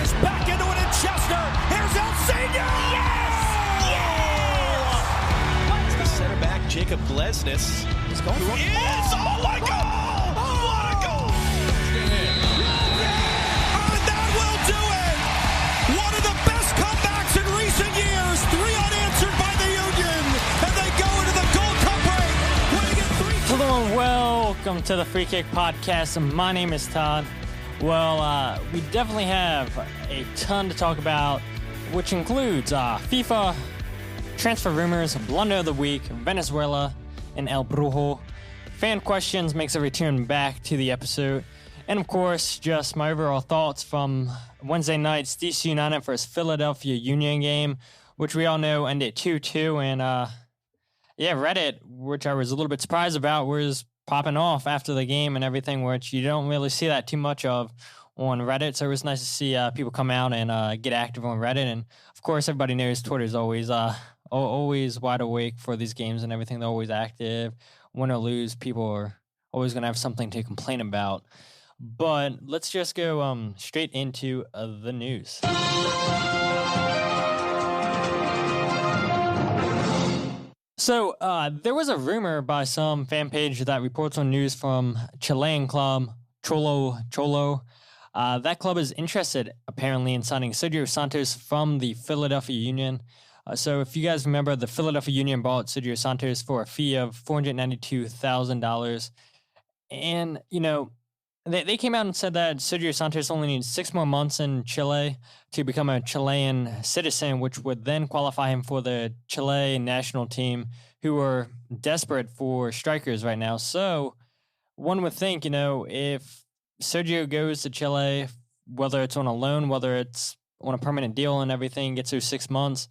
Is back into it in Chester. Here's El Senior. Yes! Yes! The center back, Jacob Glesnes, is going for it. Oh my God! What a goal! And that will do it! One of the best comebacks in recent years. 3 unanswered by the Union. And they go into the Gold Cup break, winning it 3-2. Hello and welcome to the Free Kick Podcast. My name is Todd. Well, we definitely have a ton to talk about, which includes FIFA, transfer rumors, Blunder of the Week, Venezuela, and El Brujo. Fan questions makes a return back to the episode. And of course, just my overall thoughts from Wednesday night's DC United vs. Philadelphia Union game, which we all know ended 2-2. And Reddit, which I was a little bit surprised about, was popping off after the game and everything, which you don't really see that too much of on Reddit. So it was nice to see people come out and get active on Reddit. And of course, everybody knows Twitter's always wide awake for these games and everything. They're always active. Win or lose, people are always going to have something to complain about. But let's just go straight into the news. So there was a rumor by some fan page that reports on news from Chilean club Cholo. That club is interested, apparently, in signing Sergio Santos from the Philadelphia Union. So if you guys remember, the Philadelphia Union bought Sergio Santos for a fee of $492,000. And, they came out and said that Sergio Santos only needs 6 more months in Chile to become a Chilean citizen, which would then qualify him for the Chile national team, who are desperate for strikers right now. So one would think, if Sergio goes to Chile, whether it's on a loan, whether it's on a permanent deal and everything, gets those 6 months,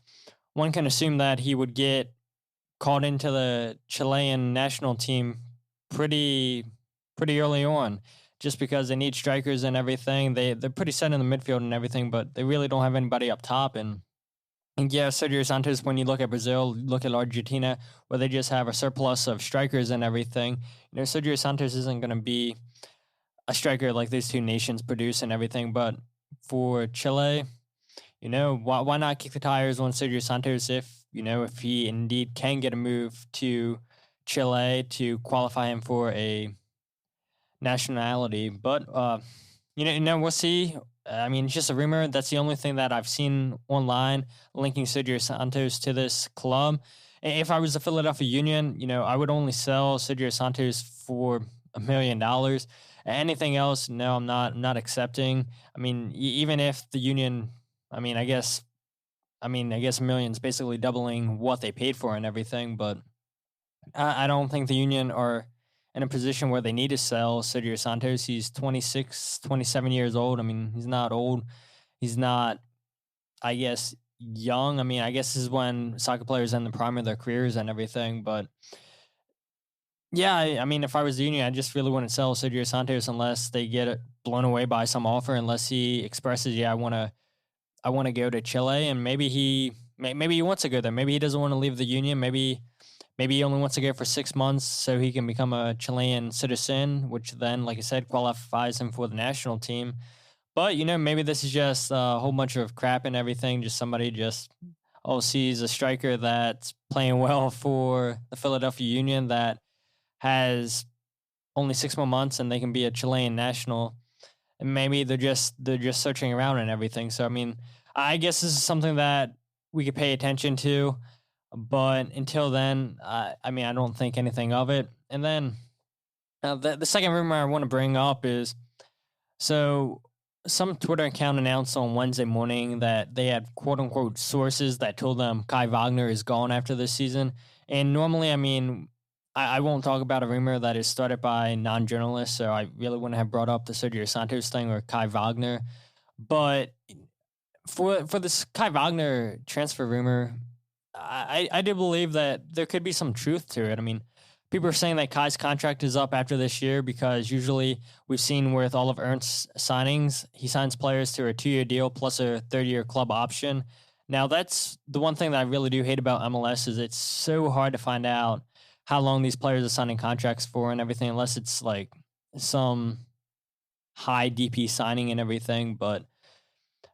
one can assume that he would get called into the Chilean national team pretty early on, just because they need strikers and everything. They're pretty set in the midfield and everything, but they really don't have anybody up top. And Sergio Santos, when you look at Brazil, look at Argentina, where they just have a surplus of strikers and everything, Sergio Santos isn't going to be a striker like these two nations produce and everything. But for Chile, why not kick the tires on Sergio Santos if he indeed can get a move to Chile to qualify him for a nationality. But we'll see. I mean, it's just a rumor. That's the only thing that I've seen online linking Sergio Santos to this club. If I was the Philadelphia Union, I would only sell Sergio Santos for $1 million. Anything else, no, I'm not accepting. I mean, even if the Union, I guess $1 million's basically doubling what they paid for and everything, but I don't think the Union are in a position where they need to sell Sergio Santos. He's 26, 27 years old. He's not old. He's not, young. I guess this is when soccer players end the prime of their careers and everything. But yeah, if I was the Union, I just really wouldn't sell Sergio Santos unless they get it blown away by some offer, unless he expresses, I want to go to Chile, and maybe he wants to go there. Maybe he doesn't want to leave the Union. Maybe he only wants to go for 6 months so he can become a Chilean citizen, which then, like I said, qualifies him for the national team. But, maybe this is just a whole bunch of crap and everything. Just somebody sees a striker that's playing well for the Philadelphia Union that has only 6 more months and they can be a Chilean national. And maybe they're just searching around and everything. So, I guess this is something that we could pay attention to. But until then, I don't think anything of it. And then the second rumor I want to bring up is, so some Twitter account announced on Wednesday morning that they had quote-unquote sources that told them Kai Wagner is gone after this season. And normally, I won't talk about a rumor that is started by non-journalists, so I really wouldn't have brought up the Sergio Santos thing or Kai Wagner. But for this Kai Wagner transfer rumor, I do believe that there could be some truth to it. People are saying that Kai's contract is up after this year because usually we've seen with all of Ernst's signings, he signs players to a 2-year deal plus a 3rd-year club option. Now, that's the one thing that I really do hate about MLS is it's so hard to find out how long these players are signing contracts for and everything, unless it's like some high DP signing and everything. But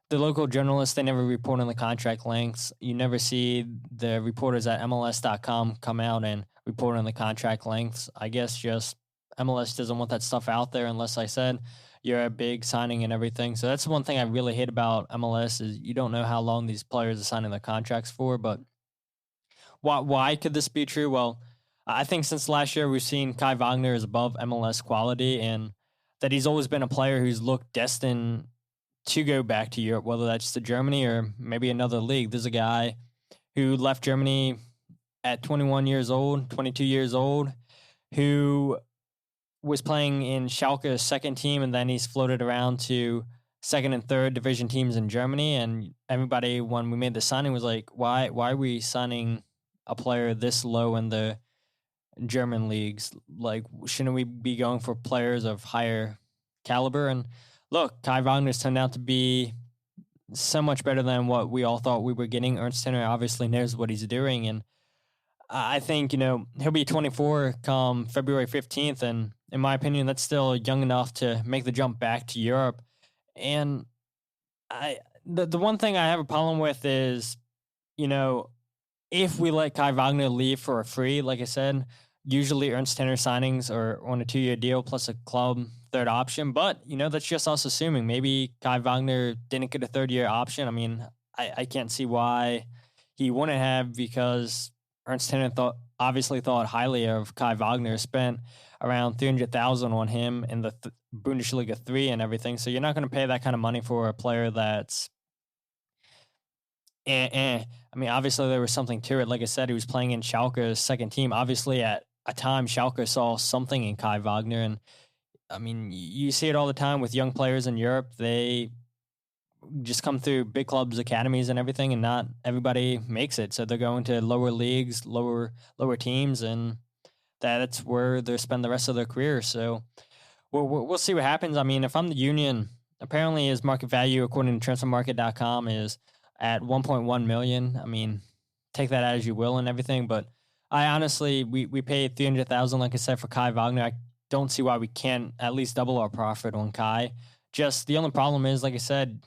the local journalists, they never report on the contract lengths. You never see the reporters at MLS.com come out and report on the contract lengths. I guess just MLS doesn't want that stuff out there unless, like I said, you're a big signing and everything. So that's one thing I really hate about MLS is you don't know how long these players are signing their contracts for. But why could this be true? Well, I think since last year we've seen Kai Wagner is above MLS quality and that he's always been a player who's looked destined to go back to Europe, whether that's to Germany or maybe another league. There's a guy who left Germany at 21 years old, 22 years old, who was playing in Schalke's second team, and then he's floated around to second and third division teams in Germany. And everybody, when we made the signing, was like, why are we signing a player this low in the German leagues? Like, shouldn't we be going for players of higher caliber? And look, Kai Wagner's turned out to be so much better than what we all thought we were getting. Ernst Tenner obviously knows what he's doing, and I think, he'll be 24 come February 15th, and in my opinion, that's still young enough to make the jump back to Europe. And the one thing I have a problem with is, if we let Kai Wagner leave for a free, like I said, usually Ernst Tenner signings are on a 2-year deal plus a club third option. But, that's just us assuming. Maybe Kai Wagner didn't get a third-year option. I mean, I can't see why he wouldn't have, because Ernst Tenner obviously thought highly of Kai Wagner, spent around $300,000 on him in the Bundesliga 3 and everything. So you're not going to pay that kind of money for a player that's I mean, obviously there was something to it. Like I said, he was playing in Schalke's second team. Obviously, at a time, Schalke saw something in Kai Wagner. And, I mean, you see it all the time with young players in Europe. They just come through big clubs, academies, and everything, and not everybody makes it. So they're going to lower leagues, lower teams, and that's where they spend the rest of their career. So we'll see what happens. I mean, if I'm the Union, apparently his market value, according to transfermarket.com, is at 1.1 million. I mean, take that as you will and everything, but I honestly, we paid 300,000, like I said, for Kai Wagner. I don't see why we can't at least double our profit on Kai. Just the only problem is, like I said,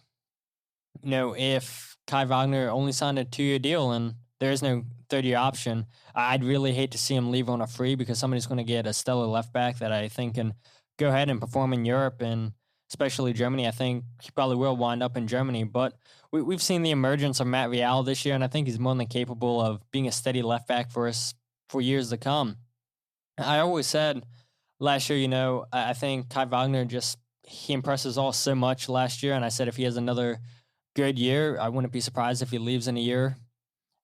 if Kai Wagner only signed a 2-year deal and there is no third-year option, I'd really hate to see him leave on a free, because somebody's going to get a stellar left back that I think can go ahead and perform in Europe, and especially Germany. I think he probably will wind up in Germany, but we've seen the emergence of Matt Real this year, and I think he's more than capable of being a steady left back for us for years to come. I always said last year, I think Kai Wagner he impresses all so much last year, and I said if he has another good year, I wouldn't be surprised if he leaves in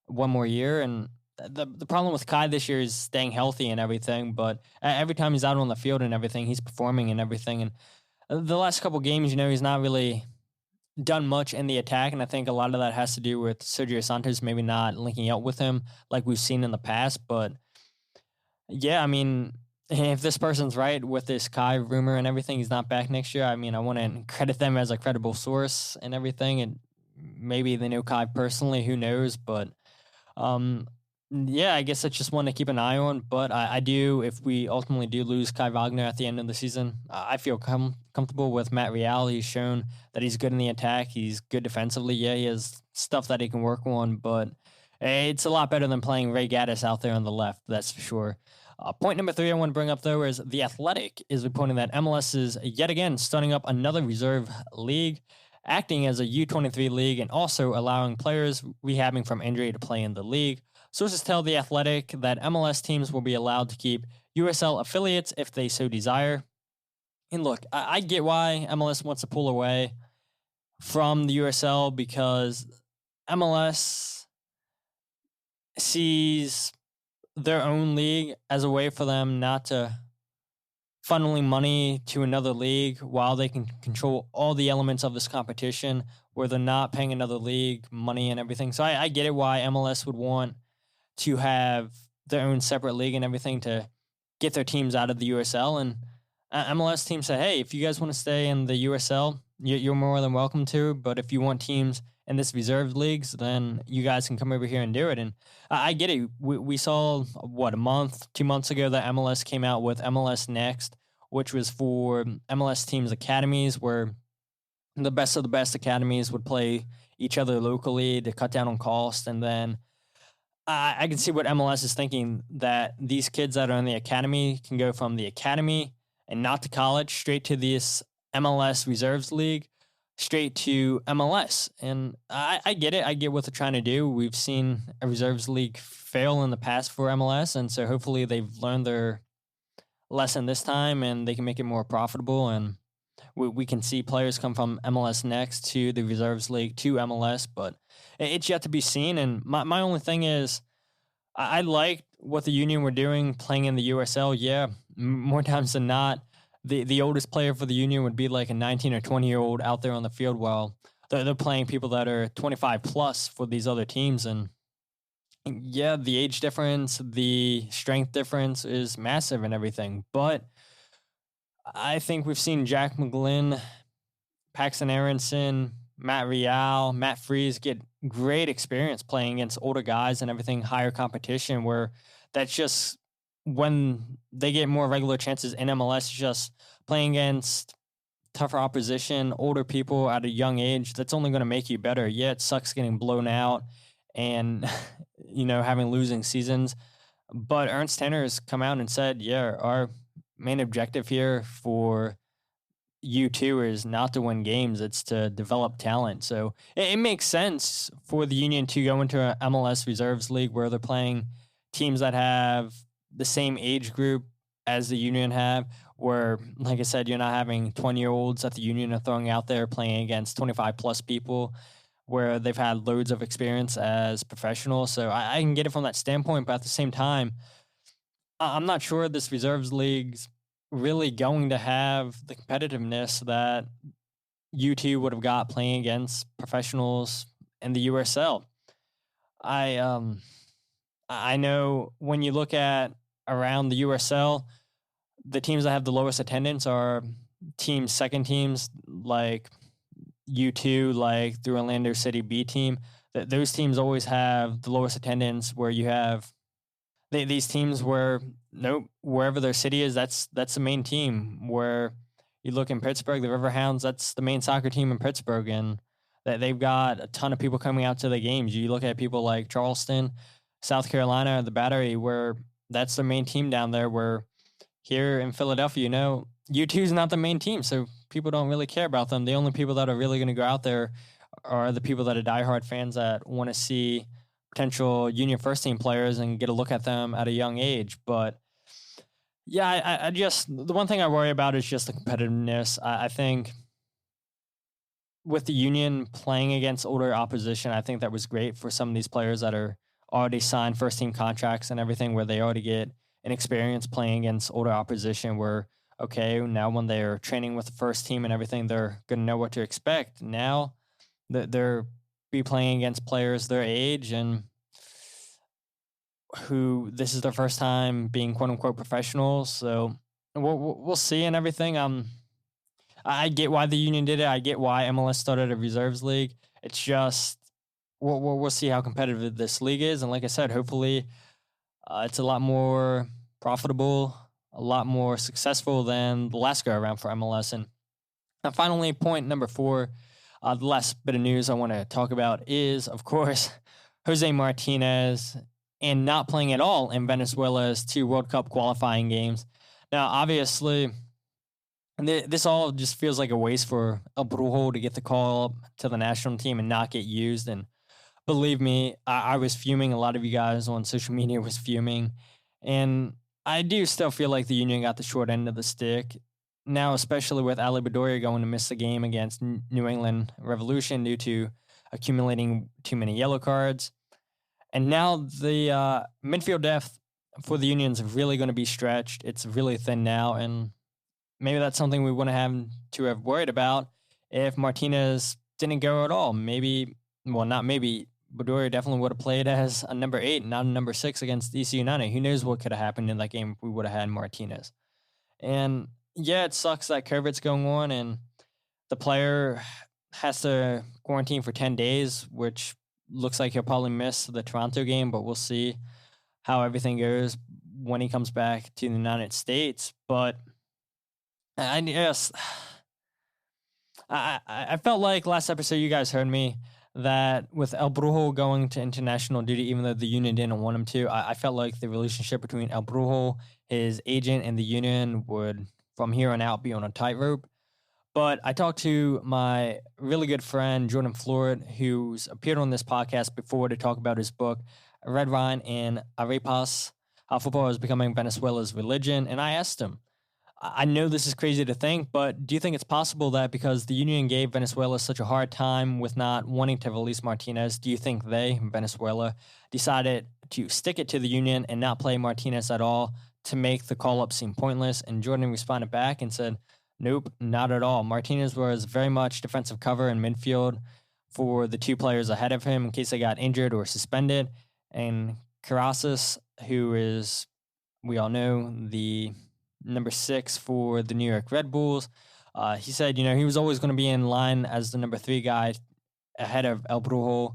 one more year. And the problem with Kai this year is staying healthy and everything, but every time he's out on the field and everything, he's performing and everything. And the last couple games, he's not really done much in the attack, and I think a lot of that has to do with Sergio Santos maybe not linking up with him like we've seen in the past. But yeah, I mean, if this person's right with this Kai rumor and everything, he's not back next year, I mean, I want to credit them as a credible source and everything, and maybe they know Kai personally, who knows. But yeah, I guess that's just one to keep an eye on. But I do, if we ultimately do lose Kai Wagner at the end of the season, I feel comfortable with Matt Real. He's shown that he's good in the attack. He's good defensively. Yeah, he has stuff that he can work on, but it's a lot better than playing Ray Gaddis out there on the left, that's for sure. Point number 3 I want to bring up, though, is The Athletic is reporting that MLS is yet again starting up another reserve league, acting as a U23 league, and also allowing players rehabbing from injury to play in the league. Sources tell The Athletic that MLS teams will be allowed to keep USL affiliates if they so desire. And look, I get why MLS wants to pull away from the USL, because MLS sees their own league as a way for them not to funneling money to another league while they can control all the elements of this competition, where they're not paying another league money and everything. So I get it why MLS would want to have their own separate league and everything to get their teams out of the USL. And MLS teams say, hey, if you guys want to stay in the USL, you're more than welcome to. But if you want teams in this reserved leagues, then you guys can come over here and do it. And I get it. We saw, a month, 2 months ago, that MLS came out with MLS Next, which was for MLS teams' academies, where the best of the best academies would play each other locally to cut down on cost. And then I can see what MLS is thinking, that these kids that are in the academy can go from the academy and not to college straight to this MLS Reserves League, straight to MLS. And I get it. I get what they're trying to do. We've seen a Reserves League fail in the past for MLS. And so hopefully they've learned their lesson this time and they can make it more profitable. And we can see players come from MLS next to the Reserves League to MLS, but it's yet to be seen. And my only thing is, I liked what the Union were doing playing in the USL. Yeah, more times than not, the oldest player for the Union would be like a 19 or 20-year-old out there on the field while they're playing people that are 25 plus for these other teams. And yeah, the age difference, the strength difference is massive and everything. But I think we've seen Jack McGlynn, Paxton Aronson, Matt Real, Matt Freese get great experience playing against older guys and everything, higher competition, where that's just when they get more regular chances in MLS, just playing against tougher opposition, older people at a young age, that's only going to make you better. Yeah, it sucks getting blown out and, having losing seasons. But Ernst Tanner has come out and said, yeah, our main objective here for U2 is not to win games, it's to develop talent. So it makes sense for the Union to go into an MLS Reserves League where they're playing teams that have the same age group as the Union have, where, like I said, you're not having 20-year-olds that the Union are throwing out there playing against 25-plus people where they've had loads of experience as professionals. So I can get it from that standpoint, but at the same time, I'm not sure this Reserves League's really going to have the competitiveness that U2 would have got playing against professionals in the USL. I know when you look at around the USL, the teams that have the lowest attendance are second teams like U2, like the Orlando City B team. Those teams always have the lowest attendance, where you have these teams where wherever their city is, that's the main team. Where you look in Pittsburgh, the Riverhounds, that's the main soccer team in Pittsburgh, and they've got a ton of people coming out to the games. You look at people like Charleston, South Carolina, the Battery, where that's the main team down there. Where here in Philadelphia, U2 is not the main team, so people don't really care about them. The only people that are really going to go out there are the people that are diehard fans that want to see potential Union first team players and get a look at them at a young age. But yeah, I just, the one thing I worry about is just the competitiveness. I think with the Union playing against older opposition, I think that was great for some of these players that are already signed first team contracts and everything, where they already get an experience playing against older opposition, where, okay, now when they're training with the first team and everything, they're going to know what to expect. Now they're be playing against players their age and who this is their first time being quote unquote professionals. So we'll see and everything. I get why the Union did it. I get why MLS started a reserves league. It's just we'll see how competitive this league is. And like I said, hopefully it's a lot more profitable, a lot more successful than the last go around for MLS. And finally, point number 4, the last bit of news I want to talk about is, of course, Jose Martinez and not playing at all in Venezuela's 2 World Cup qualifying games. Now, obviously, this all just feels like a waste for El Brujo to get the call up to the national team and not get used. And believe me, I was fuming. A lot of you guys on social media was fuming. And I do still feel like the Union got the short end of the stick. Now, especially with Ali Bedoya going to miss the game against New England Revolution due to accumulating too many yellow cards. And now the midfield depth for the Union is really going to be stretched. It's really thin now, and maybe that's something we wouldn't have to have worried about if Martinez didn't go at all. Maybe, well, not maybe, Bedoya definitely would have played as a number 8, not a number 6 against DC United. Who knows what could have happened in that game if we would have had Martinez. And yeah, it sucks that COVID's going on and the player has to quarantine for 10 days, which looks like he'll probably miss the Toronto game, but we'll see how everything goes when he comes back to the United States. But I guess I felt like last episode you guys heard me that with El Brujo going to international duty, even though the union didn't want him to, I felt like the relationship between El Brujo, his agent, and the union would, from here on out, be on a tightrope. But I talked to my really good friend, Jordan Floyd, who's appeared on this podcast before to talk about his book, Red Wine and Arepas, How Football is Becoming Venezuela's Religion. And I asked him, I know this is crazy to think, but do you think it's possible that because the union gave Venezuela such a hard time with not wanting to release Martinez, do you think they, Venezuela, decided to stick it to the union and not play Martinez at all to make the call-up seem pointless? And Jordan responded back and said, nope, not at all. Martinez was very much defensive cover in midfield for the two players ahead of him in case they got injured or suspended. And Carrasas, who is, we all know, the number 6 for the New York Red Bulls. He said, he was always going to be in line as the number 3 guy ahead of El Brujo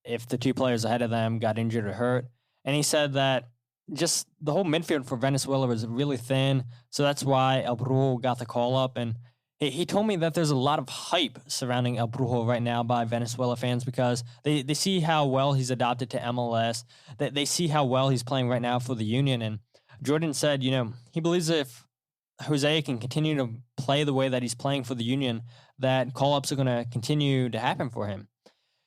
if the two players ahead of them got injured or hurt. And he said that just the whole midfield for Venezuela was really thin, so that's why El Brujo got the call up. And he told me that there's a lot of hype surrounding El Brujo right now by Venezuela fans because they see how well he's adopted to MLS, that they see how well he's playing right now for the union. And Jordan said, he believes if Jose can continue to play the way that he's playing for the union, that call-ups are going to continue to happen for him.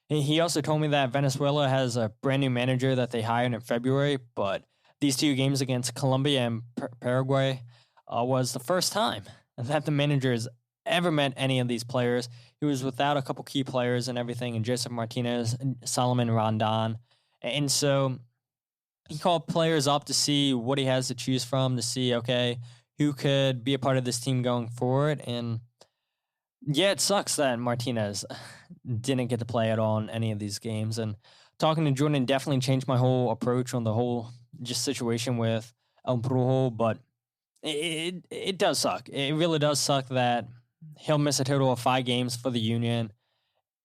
He also told me that Venezuela has a brand new manager that they hired in February, but these 2 games against Colombia and Paraguay was the first time that the manager has ever met any of these players. He was without a couple key players and everything, and Jose Martinez, Solomon Rondon. And so he called players up to see what he has to choose from, to see, okay, who could be a part of this team going forward. And yeah, it sucks that Martinez didn't get to play at all in any of these games. And talking to Jordan definitely changed my whole approach on the whole just situation with El Brujo. But it does suck. It really does suck that he'll miss a total of 5 games for the union.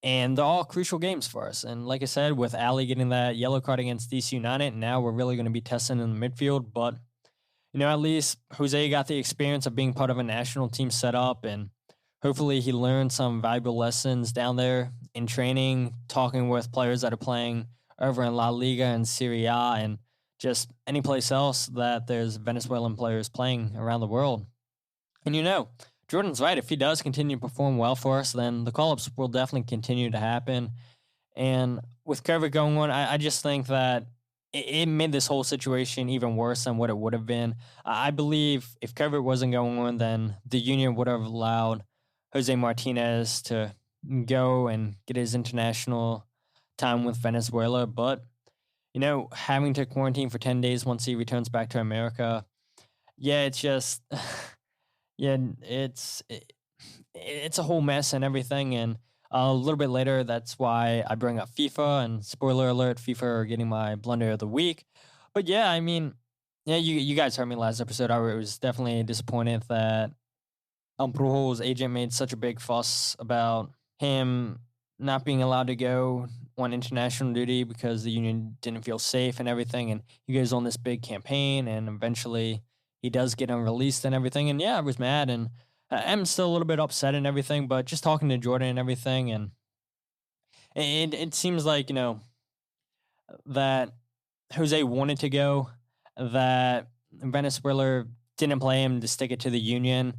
And they're all crucial games for us. And like I said, with Ali getting that yellow card against DC United, now we're really going to be testing in the midfield. But, at least Jose got the experience of being part of a national team setup. And hopefully he learned some valuable lessons down there in training, talking with players that are playing over in La Liga and Serie A and just any place else that there's Venezuelan players playing around the world. And Jordan's right. If he does continue to perform well for us, then the call-ups will definitely continue to happen. And with COVID going on, I just think that it made this whole situation even worse than what it would have been. I believe if COVID wasn't going on, then the union would have allowed Jose Martinez to go and get his international time with Venezuela. But, having to quarantine for 10 days once he returns back to America, it's just... Yeah, it's a whole mess and everything. And a little bit later, that's why I bring up FIFA. And spoiler alert, FIFA are getting my blunder of the week. But yeah, you guys heard me last episode. I was definitely disappointed that El Brujo's agent made such a big fuss about him not being allowed to go on international duty because the union didn't feel safe and everything. And he goes on this big campaign, and eventually he does get him released and everything. And yeah, I was mad, and I'm still a little bit upset and everything, but just talking to Jordan and everything, and it seems like, that Jose wanted to go, that Venezuela didn't play him to stick it to the union.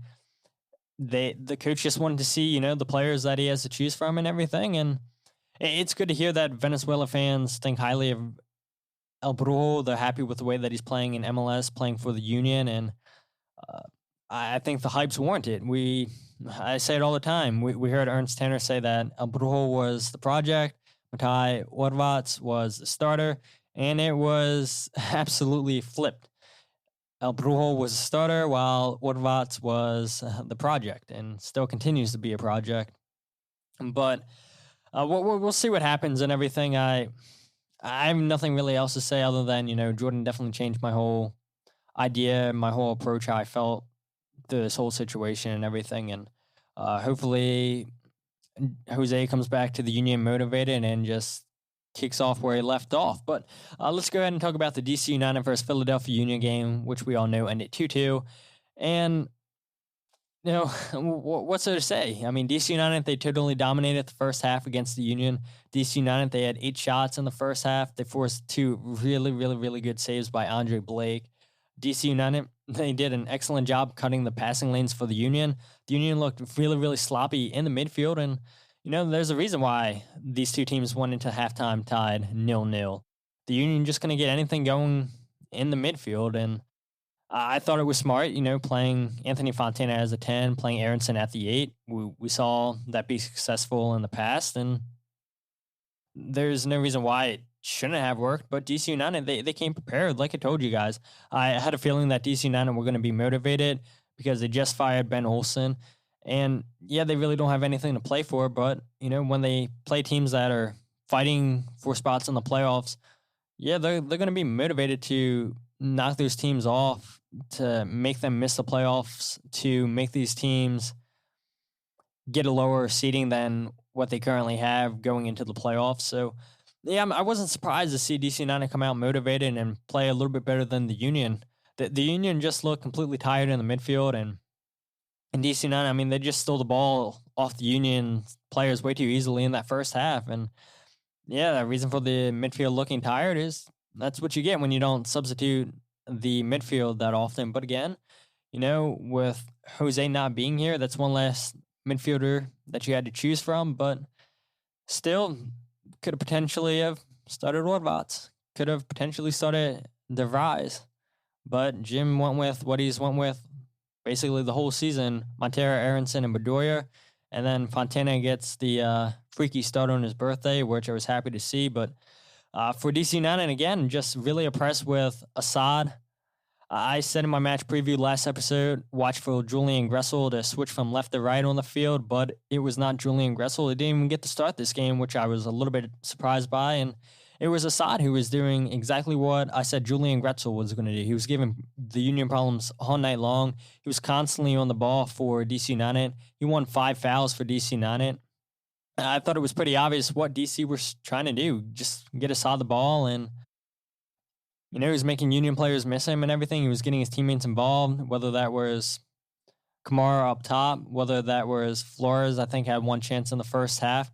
The coach just wanted to see, the players that he has to choose from and everything. And it's good to hear that Venezuela fans think highly of El Brujo. They're happy with the way that he's playing in MLS, playing for the union, and I think the hype's warranted. I say it all the time. We heard Ernst Tanner say that El Brujo was the project, Matai Orvats was the starter, and it was absolutely flipped. El Brujo was the starter while Orvats was the project, and still continues to be a project. But we'll see what happens and everything. I have nothing really else to say other than, Jordan definitely changed my whole idea, my whole approach, how I felt through this whole situation and everything. And hopefully Jose comes back to the union motivated and just kicks off where he left off. But let's go ahead and talk about the DC United versus Philadelphia Union game, which we all know ended 2-2. And you know, what's there to say? I mean, DC United, they totally dominated the first half against the Union. DC United, they had 8 shots in the first half. They forced 2 really, really, really good saves by Andre Blake. DC United, they did an excellent job cutting the passing lanes for the Union. The Union looked really, really sloppy in the midfield, and, there's a reason why these two teams went into halftime tied 0-0. The Union just going to get anything going in the midfield, and I thought it was smart, playing Anthony Fontana as a 10, playing Aronson at the 8. We saw that be successful in the past, and there's no reason why it shouldn't have worked. But DC United, they came prepared, like I told you guys. I had a feeling that DC United were going to be motivated because they just fired Ben Olsen. And, yeah, they really don't have anything to play for. But, when they play teams that are fighting for spots in the playoffs, yeah, they're going to be motivated to knock those teams off, to make them miss the playoffs, to make these teams get a lower seeding than what they currently have going into the playoffs. So, yeah, I wasn't surprised to see DC United come out motivated and play a little bit better than the Union. The Union just looked completely tired in the midfield, and DC United, I mean, they just stole the ball off the Union players way too easily in that first half. And, yeah, the reason for the midfield looking tired is that's what you get when you don't substitute the midfield that often. But again, with Jose not being here, that's one less midfielder that you had to choose from. But still, could have potentially have started Orvats. Could have potentially started De Vries. But Jim went with what he's went with basically the whole season. Montero, Aronson, and Bedoya. And then Fontana gets the freaky start on his birthday, which I was happy to see. But for DC United, again, just really impressed with Assad. I said in my match preview last episode, watch for Julian Gressel to switch from left to right on the field, but it was not Julian Gressel. He didn't even get to start this game, which I was a little bit surprised by. And it was Assad who was doing exactly what I said Julian Gressel was going to do. He was giving the Union problems all night long. He was constantly on the ball for DC United. He won 5 fouls for DC United. I thought it was pretty obvious what DC was trying to do. Just get Assad the ball, and he was making Union players miss him and everything. He was getting his teammates involved, whether that was Kamara up top, whether that was Flores, I think had one chance in the first half.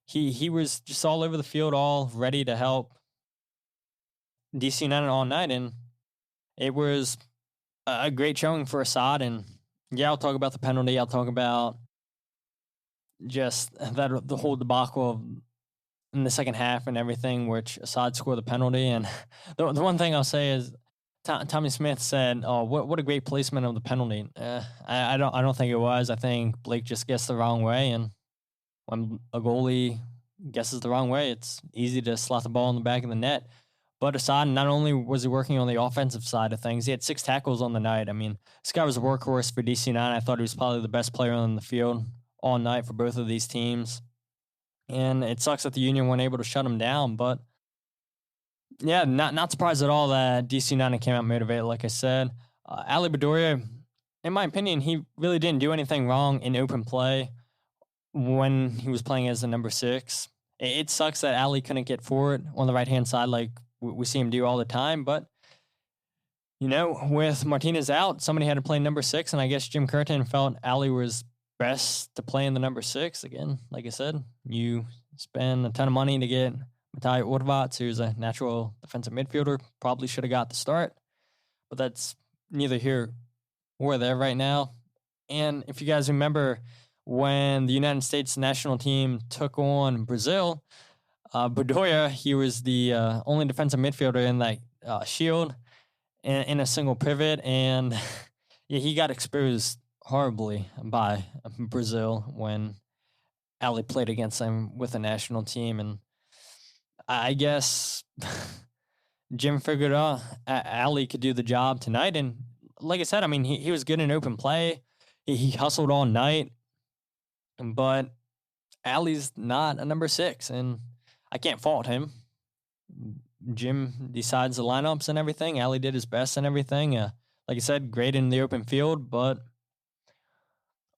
He was just all over the field, all ready to help DC United all night, and it was a great showing for Assad. And, yeah, I'll talk about the penalty. I'll talk about just the whole debacle in the second half and everything, which Assad scored the penalty. And the one thing I'll say is Tommy Smith said, "Oh, what a great placement of the penalty." I don't think it was. I think Blake just guessed the wrong way, and when a goalie guesses the wrong way, it's easy to slot the ball in the back of the net. But Assad, not only was he working on the offensive side of things, he had 6 tackles on the night. I mean, this guy was a workhorse for DC United. I thought he was probably the best player on the field all night for both of these teams. And it sucks that the Union weren't able to shut him down. But, yeah, not surprised at all that DC United came out motivated, like I said. Ali Bedoya, in my opinion, he really didn't do anything wrong in open play when he was playing as the number 6. It sucks that Ali couldn't get forward on the right-hand side like we see him do all the time. But, with Martinez out, somebody had to play number 6, and I guess Jim Curtin felt Ali was best to play in the number 6. Again, like I said, you spend a ton of money to get Matej Orvats, who's a natural defensive midfielder, probably should have got the start, but that's neither here or there right now. And if you guys remember, when the United States national team took on Brazil, Bedoya, he was the only defensive midfielder in that shield in a single pivot, and yeah, he got exposed horribly by Brazil when Ali played against them with the national team. And I guess Jim figured out Ali could do the job tonight. And like I said, I mean, he was good in open play. He hustled all night. But Ali's not a number 6, and I can't fault him. Jim decides the lineups and everything. Ali did his best and everything. Like I said, great in the open field, but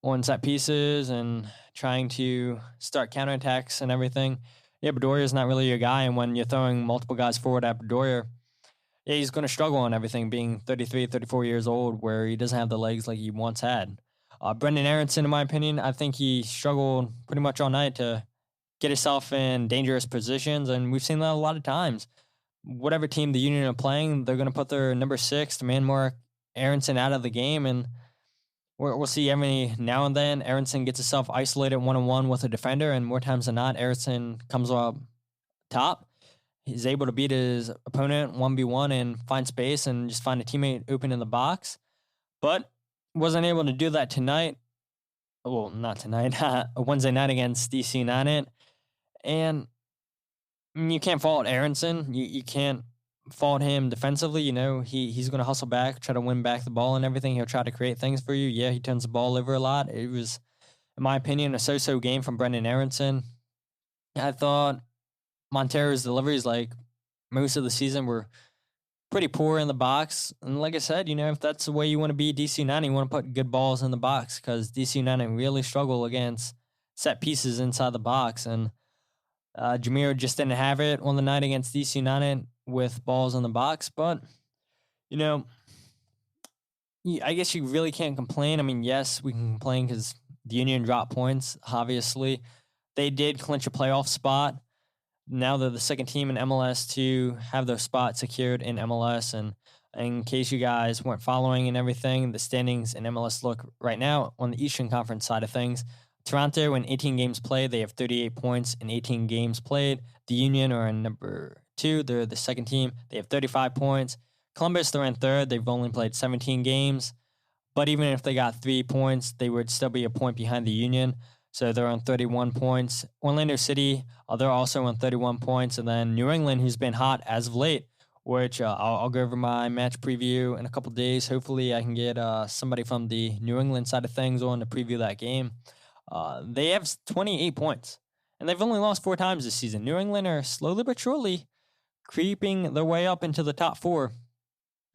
on set pieces and trying to start counterattacks and everything, yeah, Bedoya is not really your guy. And when you're throwing multiple guys forward at Bedoya, yeah, he's going to struggle on everything, being 33, 34 years old, where he doesn't have the legs like he once had. Brendan Aronson, in my opinion, I think he struggled pretty much all night to get himself in dangerous positions, and we've seen that a lot of times. Whatever team the Union are playing, they're going to put their number 6, the man mark Aronson, out of the game, and we'll see every now and then Aronson gets himself isolated one-on-one with a defender, and more times than not, Aronson comes up top. He's able to beat his opponent 1v1 and find space and just find a teammate open in the box. But wasn't able to do that tonight. Well, not tonight. Wednesday night against DC United. And you can't fault Aronson. You can't fault him defensively. You know, he's going to hustle back, try to win back the ball and everything. He'll try to create things for you. Yeah, he turns the ball over a lot. It was, in my opinion, a so-so game from Brendan Aronson. I thought Montero's deliveries, like most of the season, were pretty poor in the box. And like I said, you know, if that's the way you want to be DC United, you want to put good balls in the box, because DC United really struggle against set pieces inside the box. And Jamiro just didn't have it on the night against DC United with balls in the box. But, you know, I guess you really can't complain. I mean, yes, we can complain because the Union dropped points, obviously. They did clinch a playoff spot. Now they're the second team in MLS to have their spot secured in MLS. And in case you guys weren't following and everything, the standings in MLS look right now on the Eastern Conference side of things. Toronto, in 18 games played, they have 38 points in 18 games played. The Union are in number 2. They're the second team. They have 35 points. Columbus, they're in third. They've only played 17 games. But even if they got 3 points, they would still be a point behind the Union. So they're on 31 points. Orlando City, they're also on 31 points. And then New England, who's been hot as of late, which I'll go over my match preview in a couple days. Hopefully I can get somebody from the New England side of things on to preview that game. They have 28 points, and they've only lost 4 times this season. New England are slowly but surely creeping their way up into the top 4.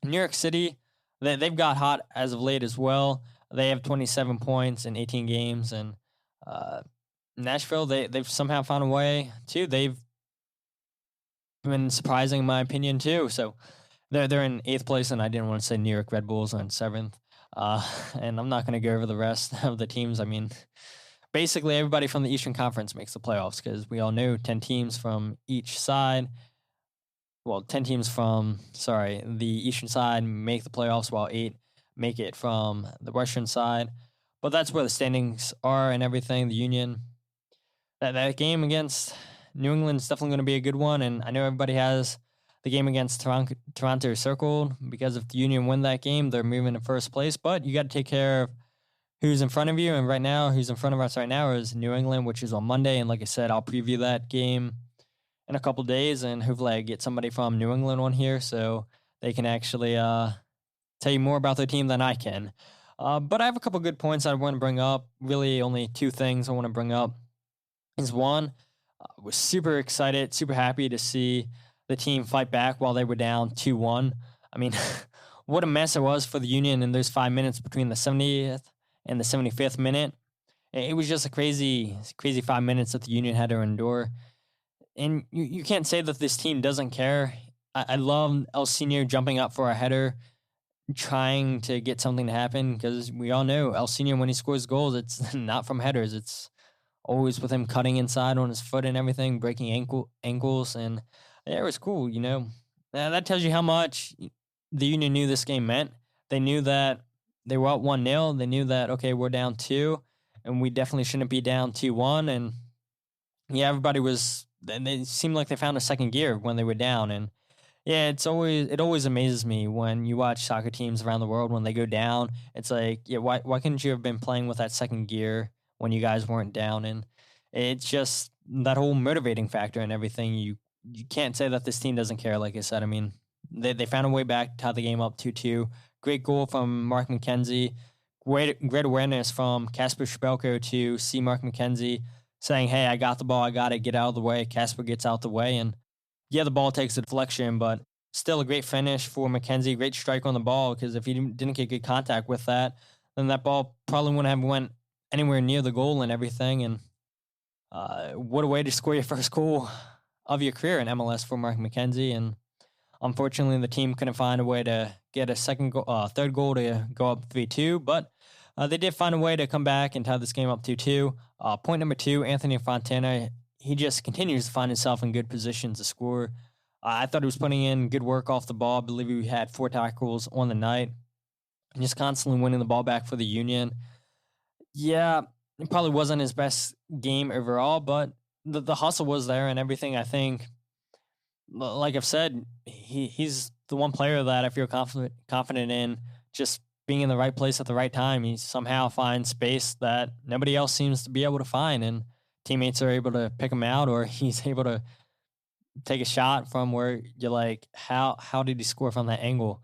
New York City, they've got hot as of late as well. They have 27 points in 18 games, and Nashville, they've somehow found a way too. They've been surprising, in my opinion, too. So they're in 8th place, and I didn't want to say New York Red Bulls are in 7th. And I'm not going to go over the rest of the teams. I mean, basically everybody from the Eastern Conference makes the playoffs, because we all know 10 teams from each side. Well, 10 teams from, the Eastern side make the playoffs, while 8 make it from the Western side. But that's where the standings are and everything. The Union, that game against New England is definitely going to be a good one. And I know everybody has the game against Toronto circled, because if the Union win that game, they're moving to first place. But you got to take care of who's in front of you. And right now, who's in front of us right now is New England, which is on Monday. And like I said, I'll preview that game in a couple days, and hopefully I get somebody from New England on here so they can actually tell you more about their team than I can. But I have a couple good points I want to bring up. Really only 2 things I want to bring up. Is one, I was super excited, super happy to see the team fight back while they were down 2-1. I mean, what a mess it was for the Union in those 5 minutes between the 70th and the 75th minute. It was just a crazy 5 minutes that the Union had to endure. And you can't say that this team doesn't care. I love El Senior jumping up for a header, trying to get something to happen, because we all know El Senior, when he scores goals, it's not from headers. It's always with him cutting inside on his foot and everything, breaking ankles. And yeah, it was cool, you know. That tells you how much the Union knew this game meant. They knew that they were up 1-0. They knew that, okay, we're down 2, and we definitely shouldn't be down 2-1. And yeah, everybody was, they seemed like they found a second gear when they were down. And yeah, it always amazes me when you watch soccer teams around the world when they go down. It's like, yeah, why couldn't you have been playing with that second gear when you guys weren't down? And it's just that whole motivating factor and everything. You can't say that this team doesn't care. Like I said, I mean, they found a way back, tied the game up 2-2. Great goal from Mark McKenzie. Great awareness from Kasper Schmelko to see Mark McKenzie saying, hey, I got the ball, I got it, get out of the way. Kasper gets out the way, and yeah, the ball takes a deflection, but still a great finish for McKenzie. Great strike on the ball, because if he didn't get good contact with that, then that ball probably wouldn't have went anywhere near the goal and everything. And what a way to score your first goal of your career in MLS for Mark McKenzie. And unfortunately, the team couldn't find a way to get a third goal to go up 3-2. But They did find a way to come back and tie this game up 2-2. Point number 2, Anthony Fontana, he just continues to find himself in good positions to score. I thought he was putting in good work off the ball. I believe he had 4 tackles on the night. And just constantly winning the ball back for the Union. Yeah, it probably wasn't his best game overall, but the hustle was there and everything. I think, like I've said, he's the one player that I feel confident in just being in the right place at the right time. He somehow finds space that nobody else seems to be able to find, and teammates are able to pick him out, or he's able to take a shot from where you're like, how did he score from that angle?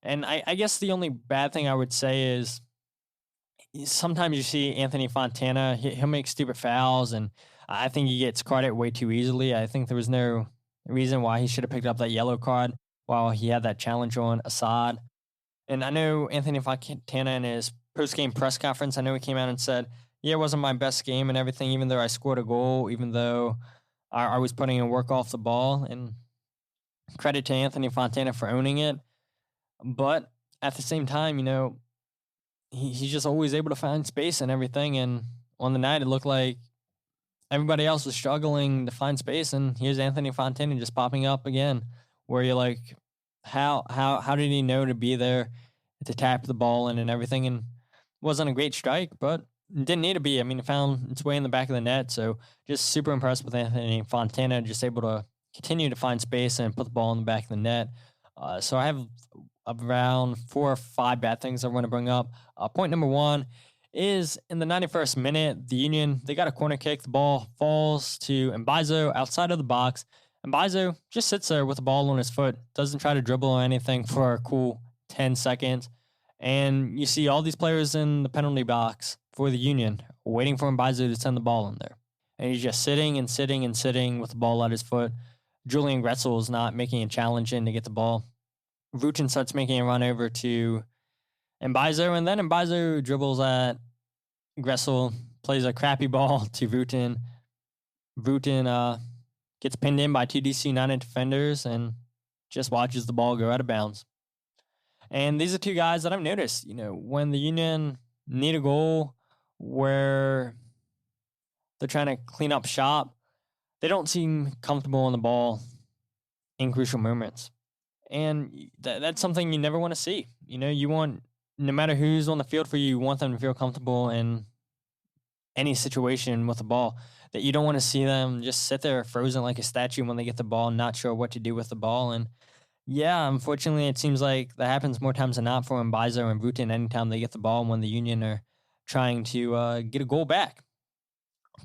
And I guess the only bad thing I would say is sometimes you see Anthony Fontana, he'll make stupid fouls, and I think he gets carded way too easily. I think there was no reason why he should have picked up that yellow card while he had that challenge on Assad. And I know Anthony Fontana in his post-game press conference, I know he came out and said, yeah, it wasn't my best game and everything, even though I scored a goal, even though I was putting in work off the ball. And credit to Anthony Fontana for owning it. But at the same time, he's just always able to find space and everything. And on the night, it looked like everybody else was struggling to find space. And here's Anthony Fontana just popping up again, where you're like, how did he know to be there to tap the ball in and everything? And it wasn't a great strike, but it didn't need to be. I mean, it found its way in the back of the net. So just super impressed with Anthony Fontana, just able to continue to find space and put the ball in the back of the net. So I have around 4 or 5 bad things I want to bring up. Point number 1 is in the 91st minute, the Union, they got a corner kick. The ball falls to Mbaizo outside of the box. Mbaizo just sits there with the ball on his foot, doesn't try to dribble or anything for a cool 10 seconds. And you see all these players in the penalty box for the Union waiting for Mbaizo to send the ball in there. And he's just sitting and sitting and sitting with the ball at his foot. Julian Gretzel is not making a challenge in to get the ball. Vucin starts making a run over to Mbaizo, and then Mbaizo dribbles at Gretzel, plays a crappy ball to Vucin. Vucin gets pinned in by 2 DC United defenders and just watches the ball go out of bounds. And these are 2 guys that I've noticed, when the Union need a goal where they're trying to clean up shop, they don't seem comfortable on the ball in crucial moments. And that's something you never want to see. You want, no matter who's on the field for you, you want them to feel comfortable in any situation with the ball. That you don't want to see them just sit there frozen like a statue when they get the ball, not sure what to do with the ball. And yeah, unfortunately, it seems like that happens more times than not for Mbaizo and Vucin anytime they get the ball when the Union are trying to get a goal back.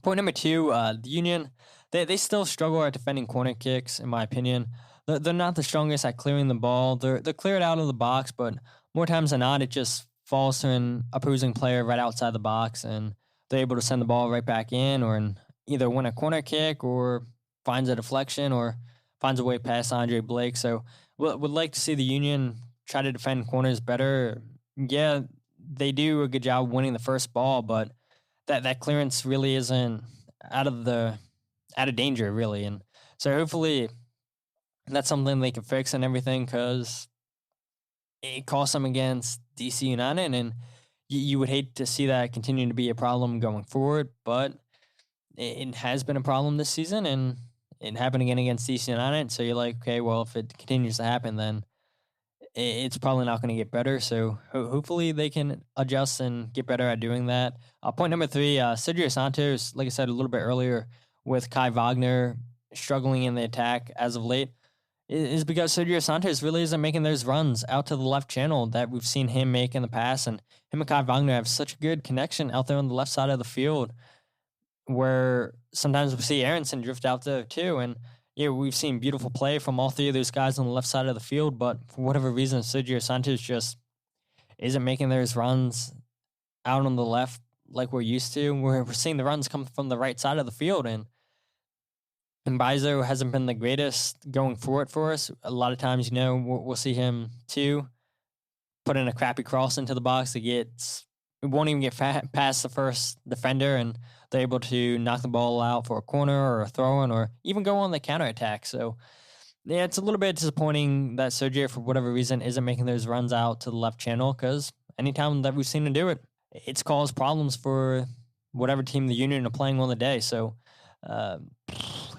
Point number 2, the Union, they still struggle at defending corner kicks, in my opinion. They're not the strongest at clearing the ball. They're cleared out of the box, but more times than not, it just falls to an opposing player right outside the box, and they're able to send the ball right back in, or either win a corner kick or finds a deflection or finds a way past Andre Blake. So would like to see the Union try to defend corners better. Yeah, they do a good job winning the first ball, but that clearance really isn't out of danger, really. And so hopefully that's something they can fix and everything, because it cost them against DC United, and you would hate to see that continue to be a problem going forward, but it has been a problem this season, and it happened again against DC United. So you're like, okay, well, if it continues to happen, then it's probably not going to get better. So hopefully they can adjust and get better at doing that. Point number 3, Sergio Santos, like I said a little bit earlier, with Kai Wagner struggling in the attack as of late, is because Sergio Santos really isn't making those runs out to the left channel that we've seen him make in the past. And him and Kai Wagner have such a good connection out there on the left side of the field, where sometimes we see Aronson drift out there too. And yeah, we've seen beautiful play from all 3 of those guys on the left side of the field, but for whatever reason, Sergio Santos just isn't making those runs out on the left like we're used to. We're seeing the runs come from the right side of the field, and Mbaizo hasn't been the greatest going forward for us. A lot of times, we'll see him too put in a crappy cross into the box. It won't even get past the first defender, and they're able to knock the ball out for a corner or a throw-in, or even go on the counterattack. So, yeah, it's a little bit disappointing that Sergio, for whatever reason, isn't making those runs out to the left channel, because anytime that we've seen him do it, it's caused problems for whatever team the Union are playing on the day. So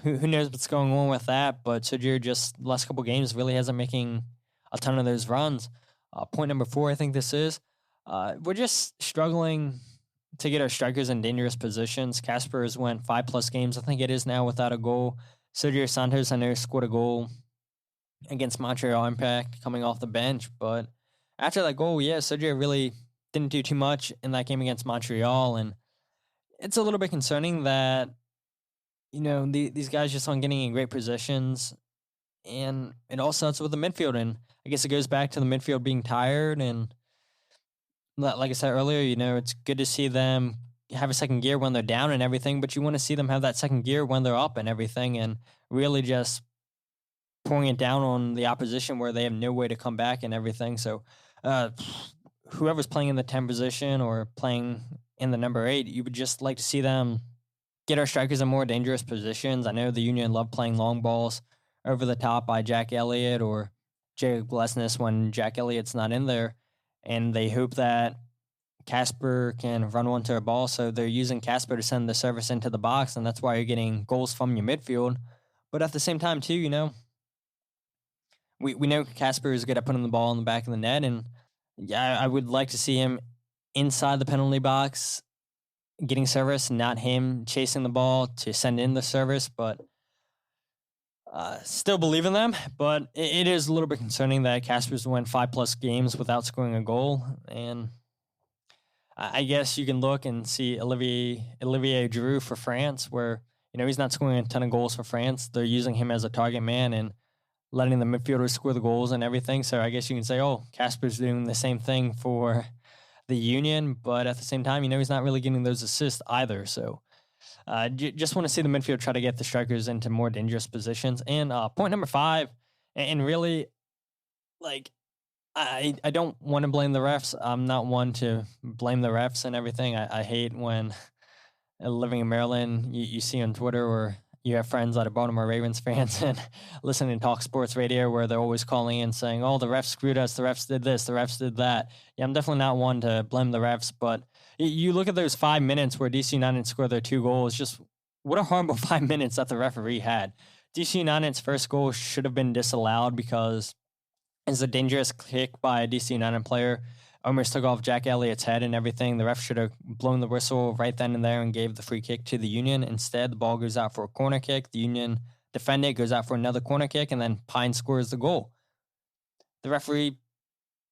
who knows what's going on with that? But Sergio just last couple games really hasn't making a ton of those runs. Point number 4, I think this is. We're just struggling to get our strikers in dangerous positions. Casper has went 5+ games, I think it is now, without a goal. Sergio Santos, I know, scored a goal against Montreal Impact coming off the bench. But after that goal, Sergio really didn't do too much in that game against Montreal. And it's a little bit concerning that, these guys just aren't getting in great positions. And it all starts with the midfield. And I guess it goes back to the midfield being tired. And like I said earlier, it's good to see them have a second gear when they're down and everything, but you want to see them have that second gear when they're up and everything, and really just pouring it down on the opposition where they have no way to come back and everything. So whoever's playing in the 10 position or playing in the number 8, you would just like to see them get our strikers in more dangerous positions. I know the Union love playing long balls over the top by Jack Elliott or Jacob Glesnes when Jack Elliott's not in there, and they hope that Casper can run onto a ball, so they're using Casper to send the service into the box, and that's why you're getting goals from your midfield. But at the same time, too, we know Casper is good at putting the ball in the back of the net, and I would like to see him inside the penalty box getting service, not him chasing the ball to send in the service. But still believe in them, but it is a little bit concerning that Casper's went 5+ games without scoring a goal. And I guess you can look and see Olivier Giroud for France, where he's not scoring a ton of goals for France. They're using him as a target man and letting the midfielders score the goals and everything. So I guess you can say, Casper's doing the same thing for the Union, but at the same time, he's not really getting those assists either. So just want to see the midfield try to get the strikers into more dangerous positions. And point number 5, and really, I don't want to blame the refs. I'm not one to blame the refs and everything. I hate when living in Maryland, you see on Twitter or you have friends that are Baltimore Ravens fans and listening to Talk Sports Radio where they're always calling in saying, the refs screwed us, the refs did this, the refs did that. Yeah, I'm definitely not one to blame the refs, but you look at those 5 minutes where DC United scored their 2 goals, just what a horrible 5 minutes that the referee had. DC United's first goal should have been disallowed because it's a dangerous kick by a DC United player. Almost took off Jack Elliott's head and everything. The ref should have blown the whistle right then and there and gave the free kick to the Union. Instead, the ball goes out for a corner kick. The Union defender goes out for another corner kick, and then Pine scores the goal. The referee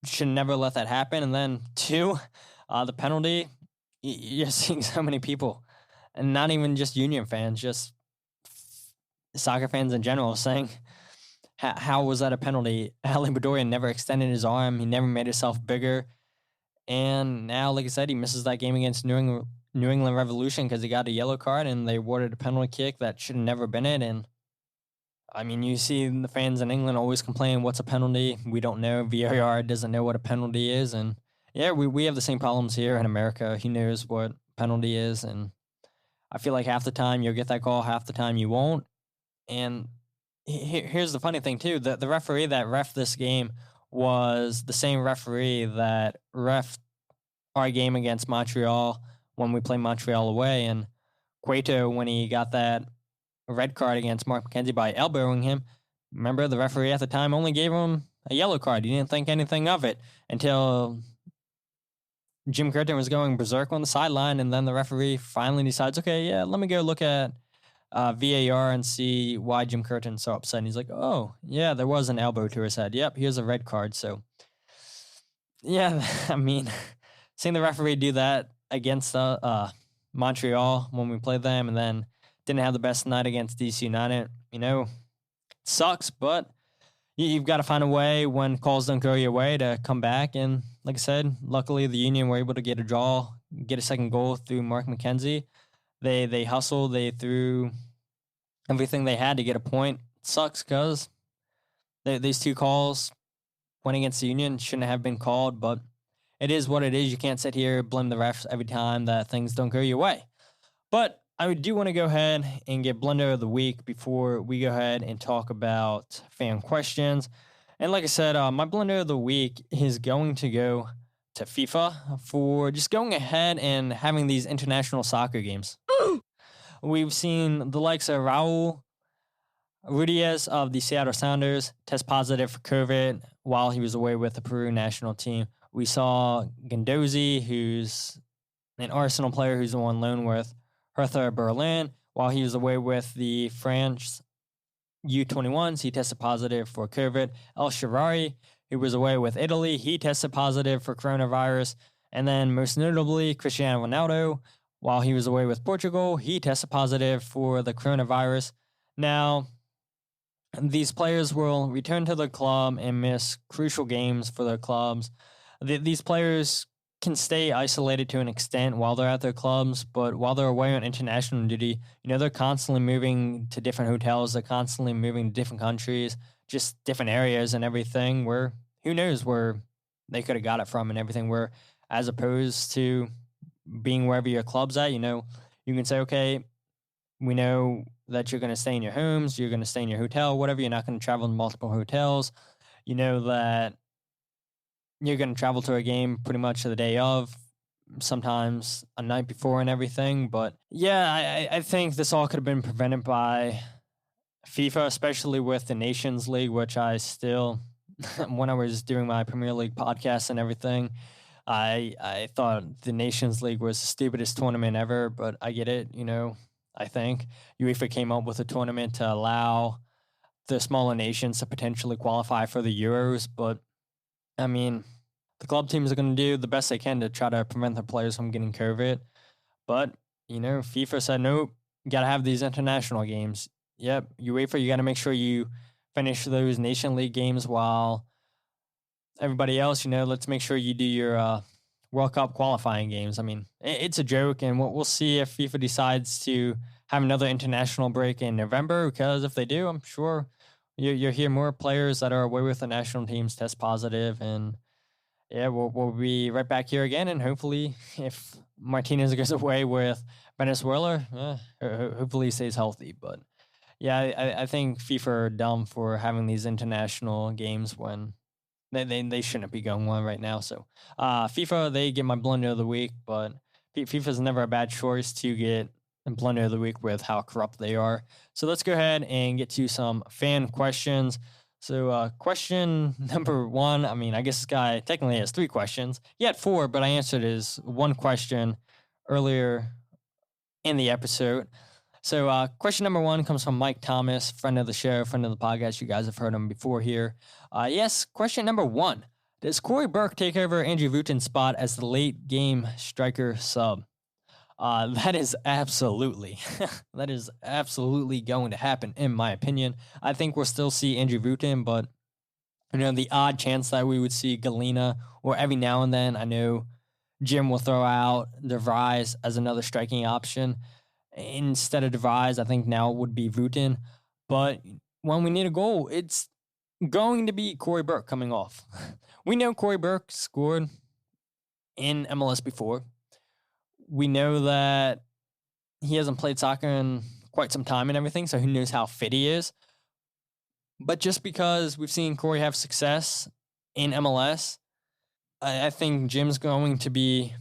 should never let that happen. And then 2, the penalty. You're seeing so many people, and not even just Union fans, just soccer fans in general, saying, how was that a penalty? Ali Bedoya never extended his arm. He never made himself bigger. And now, like I said, he misses that game against New England Revolution because he got a yellow card and they awarded a penalty kick that should have never been it. And, I mean, you see the fans in England always complain, what's a penalty? We don't know. VAR doesn't know what a penalty is. And, we have the same problems here in America. He knows what penalty is. And I feel like half the time you'll get that call, half the time you won't. And here's the funny thing, too. The referee that ref this game was the same referee that ref our game against Montreal when we played Montreal away. And Cueto, when he got that red card against Mark McKenzie by elbowing him, remember the referee at the time only gave him a yellow card. He didn't think anything of it until Jim Curtin was going berserk on the sideline, and then the referee finally decides, okay, let me go look at VAR and see why Jim Curtin's so upset. And he's like, there was an elbow to his head. Yep, here's a red card. So, I mean, seeing the referee do that against Montreal when we played them and then didn't have the best night against DC United, it sucks, but you've got to find a way when calls don't go your way to come back. And like I said, luckily the Union were able to get a draw, get a second goal through Mark McKenzie. They hustled. They threw everything they had to get a point. It sucks because these 2 calls went against the Union. Shouldn't have been called, but it is what it is. You can't sit here and blame the refs every time that things don't go your way. But I do want to go ahead and get Blunder of the Week before we go ahead and talk about fan questions. And like I said, my Blunder of the Week is going to go to FIFA for just going ahead and having these international soccer games. We've seen the likes of Raul Rudiez of the Seattle Sounders test positive for COVID while he was away with the Peru national team. We saw Guendouzi, who's an Arsenal player who's on loan with Hertha Berlin, while he was away with the France U21s, he tested positive for COVID. El Shaarawy, who was away with Italy, he tested positive for coronavirus. And then most notably, Cristiano Ronaldo, while he was away with Portugal, he tested positive for the coronavirus. Now, these players will return to the club and miss crucial games for their clubs. These players can stay isolated to an extent while they're at their clubs, but while they're away on international duty, they're constantly moving to different hotels. They're constantly moving to different countries, just different areas and everything, where who knows where they could have got it from and everything, where as opposed to being wherever your club's at, you can say, okay, we know that you're going to stay in your homes, you're going to stay in your hotel, whatever. You're not going to travel to multiple hotels. You know that you're going to travel to a game pretty much the day of, sometimes a night before and everything. But yeah, I think this all could have been prevented by FIFA, especially with the Nations League, which I still, when I was doing my Premier League podcast and everything, I thought the Nations League was the stupidest tournament ever, but I get it, I think UEFA came up with a tournament to allow the smaller nations to potentially qualify for the Euros, but I mean, the club teams are going to do the best they can to try to prevent their players from getting COVID. But, FIFA said, nope, you got to have these international games. Yep, UEFA, you got to make sure you finish those Nation League games while everybody else, let's make sure you do your World Cup qualifying games. I mean, it's a joke, and we'll see if FIFA decides to have another international break in November, because if they do, I'm sure you'll hear more players that are away with the national teams test positive, and yeah, we'll be right back here again, and hopefully if Martinez goes away with Venezuela, hopefully he stays healthy. But yeah, I think FIFA are dumb for having these international games when they shouldn't be going on right now. So FIFA, they get my blunder of the week, but FIFA's never a bad choice to get a blunder of the week with how corrupt they are. So let's go ahead and get to some fan questions. So question number one, I guess this guy technically has 3 questions. He had 4, but I answered his 1 question earlier in the episode. So question number 1 comes from Mike Thomas, friend of the show, friend of the podcast. You guys have heard him before here. Yes, question number 1. Does Corey Burke take over Andrew Wooten's spot as the late game striker sub? That is absolutely going to happen, in my opinion. I think we'll still see Andrew Wooten, but the odd chance that we would see Galena, or every now and then, I know Jim will throw out DeVries as another striking option. Instead of DeVries, I think now it would be Wooten. But when we need a goal, it's going to be Corey Burke coming off. We know Corey Burke scored in MLS before. We know that he hasn't played soccer in quite some time and everything, so who knows how fit he is. But just because we've seen Corey have success in MLS, I think Jim's going to be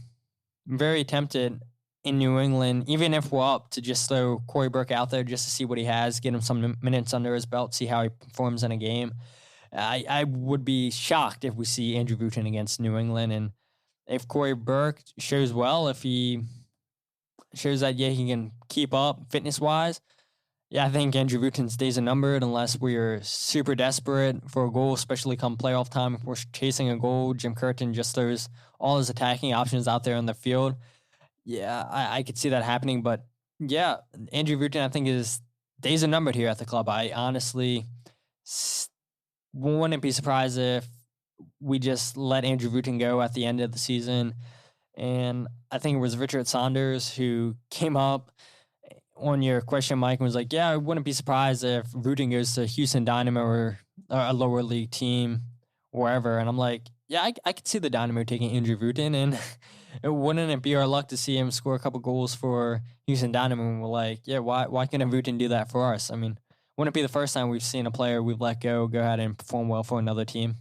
very tempted in New England, even if we're up, to just throw Corey Burke out there just to see what he has, get him some minutes under his belt, see how he performs in a game. I would be shocked if we see Andrew Wooten against New England, and if Corey Burke shows well, if he shows that, he can keep up fitness-wise, I think Andrew Wooten's days are numbered unless we're super desperate for a goal, especially come playoff time. If we're chasing a goal, Jim Curtin just throws all his attacking options out there on the field. I could see that happening. But, Andrew Wooten, I think his days are numbered here at the club. I honestly wouldn't be surprised if we just let Andrew Wooten go at the end of the season. And I think it was Richard Saunders who came up on your question, Mike, and was like, I wouldn't be surprised if Wooten goes to Houston Dynamo or a lower league team, wherever. And I'm like, I could see the Dynamo taking Andrew Wooten, and wouldn't it be our luck to see him score a couple goals for Houston Dynamo? And we're like, why couldn't Wooten do that for us? I mean, wouldn't it be the first time we've seen a player we've let go ahead and perform well for another team?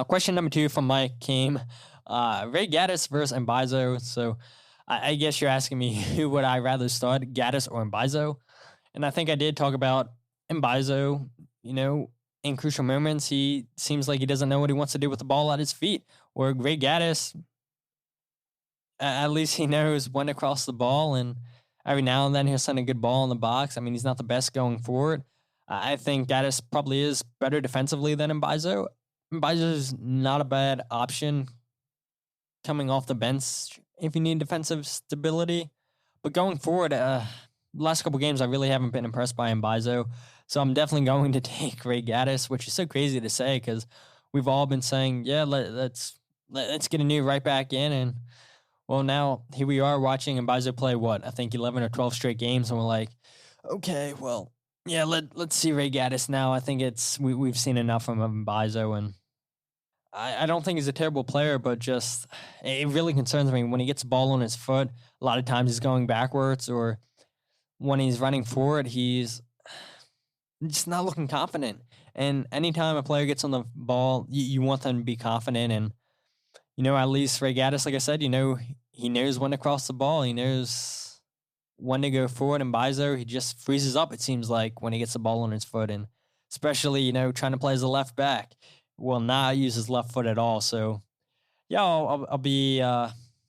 Question number 2 from Mike came Ray Gaddis versus Mbaizo. So I guess you're asking me who would I rather start, Gaddis or Mbaizo? And I think I did talk about Mbaizo. In crucial moments, he seems like he doesn't know what he wants to do with the ball at his feet. Or Ray Gaddis, at least he knows when to cross the ball, and every now and then he'll send a good ball in the box. I mean, he's not the best going forward. I think Gaddis probably is better defensively than Mbaizo. Mbaizo is not a bad option coming off the bench if you need defensive stability. But going forward, last couple games, I really haven't been impressed by Mbaizo. So I'm definitely going to take Ray Gaddis, which is so crazy to say because we've all been saying, yeah, let's get a new right back in. And, well, now here we are watching Mbaizo play, I think 11 or 12 straight games. And we're like, okay, well, yeah, let's see Ray Gaddis now. I think we've seen enough from Mbaizo. And I don't think he's a terrible player, but just it really concerns me when he gets the ball on his foot. A lot of times he's going backwards, or when he's running forward, he's just not looking confident. And anytime a player gets on the ball, you want them to be confident. And, at least Ray Gaddis, like I said, he knows when to cross the ball. He knows when to go forward. And Mbaizo, he just freezes up, it seems like, when he gets the ball on his foot. And especially, trying to play as a left back, will not use his left foot at all. So, yeah, I'll be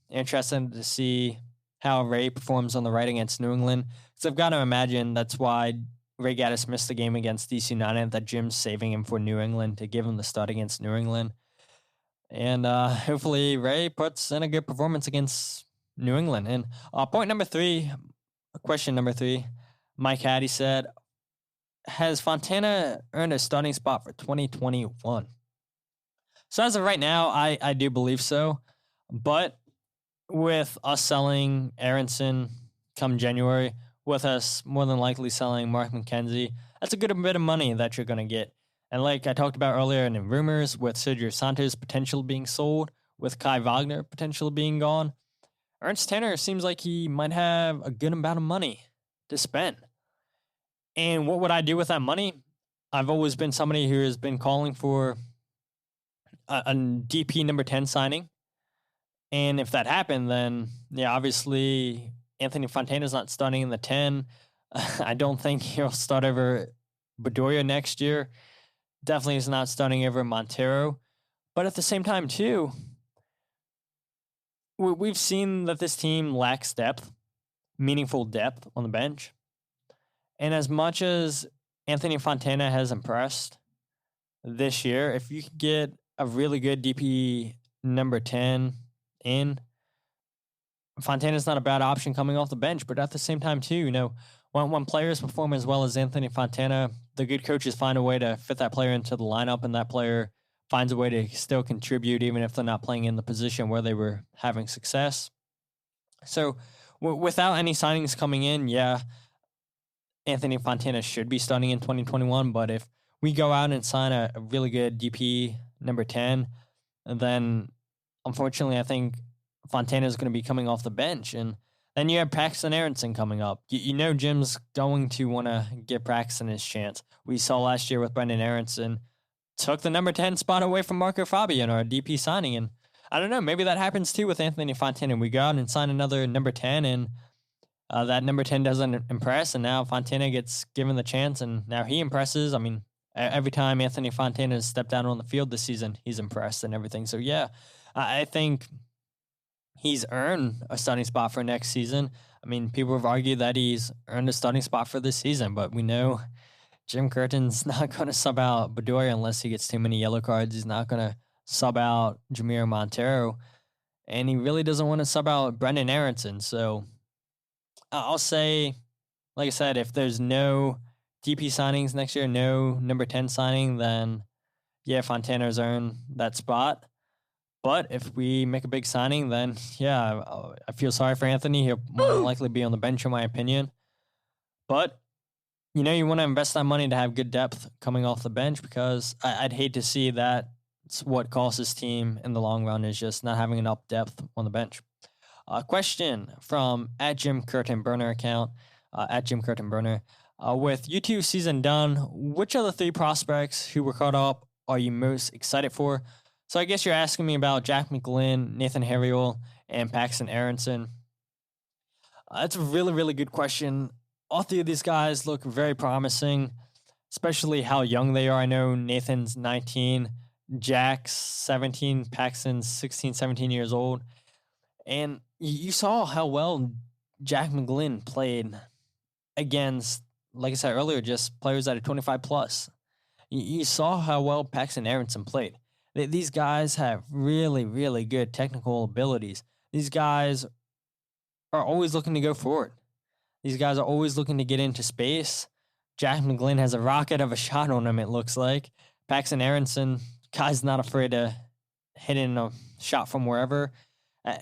interested to see how Ray performs on the right against New England. Because I've got to imagine that's why Ray Gaddis missed the game against DC United, that Jim's saving him for New England to give him the start against New England. And hopefully Ray puts in a good performance against New England. And question number three, Mike Hattie said, has Fontana earned a starting spot for 2021? So as of right now, I do believe so. But with us selling Aronson come January, with us more than likely selling Mark McKenzie, that's a good bit of money that you're going to get. And like I talked about earlier in the rumors, with Sergio Santos potential being sold, with Kai Wagner potential being gone, Ernst Tanner seems like he might have a good amount of money to spend. And what would I do with that money? I've always been somebody who has been calling for a DP number 10 signing. And if that happened, then, yeah, obviously Anthony Fontana's not starting in the 10. I don't think he'll start over Bedoya next year. Definitely is not starting over Montero. But at the same time, too, we've seen that this team lacks depth, meaningful depth on the bench. And as much as Anthony Fontana has impressed this year, if you could get a really good DP number 10 in, Fontana's not a bad option coming off the bench. But at the same time, too, when players perform as well as Anthony Fontana, the good coaches find a way to fit that player into the lineup, and that player finds a way to still contribute even if they're not playing in the position where they were having success. So without any signings coming in, yeah, Anthony Fontana should be starting in 2021. But if we go out and sign a really good DP number 10, then unfortunately I think Fontana is going to be coming off the bench. And then you have Paxton Aronson coming up. Jim's going to want to give Paxton his chance. We saw last year with Brendan Aronson, took the number 10 spot away from Marco Fabian, our DP signing. And I don't know, maybe that happens too with Anthony Fontana. We go out and sign another number 10, and that number 10 doesn't impress, and now Fontana gets given the chance, and now he impresses. I mean, every time Anthony Fontana has stepped out on the field this season, he's impressed and everything. So, yeah, I think he's earned a starting spot for next season. I mean, people have argued that he's earned a starting spot for this season, but we know Jim Curtin's not going to sub out Bedoya unless he gets too many yellow cards. He's not going to sub out Jamir Montero, and he really doesn't want to sub out Brendan Aronson. So I'll say, like I said, if there's no DP signings next year, no number 10 signing, then yeah, Fontana's earned that spot. But if we make a big signing, then yeah, I feel sorry for Anthony. He'll more than likely be on the bench, in my opinion. But you want to invest that money to have good depth coming off the bench, because I'd hate to see that. It's what costs this team in the long run, is just not having enough depth on the bench. Question from @JimCurtinBurner account, @JimCurtinBurner. With U2 season done, which of the three prospects who were caught up are you most excited for? So I guess you're asking me about Jack McGlynn, Nathan Harriel, and Paxton Aronson. That's a really, really good question. All three of these guys look very promising, especially how young they are. I know Nathan's 19, Jack's 17, Paxton's 16, 17 years old. And you saw how well Jack McGlynn played against, like I said earlier, just players that are 25 plus. You saw how well Paxton Aronson played. These guys have really, really good technical abilities. These guys are always looking to go forward. These guys are always looking to get into space. Jack McGlynn has a rocket of a shot on him, it looks like. Paxton Aronson, guy's not afraid to hit in a shot from wherever.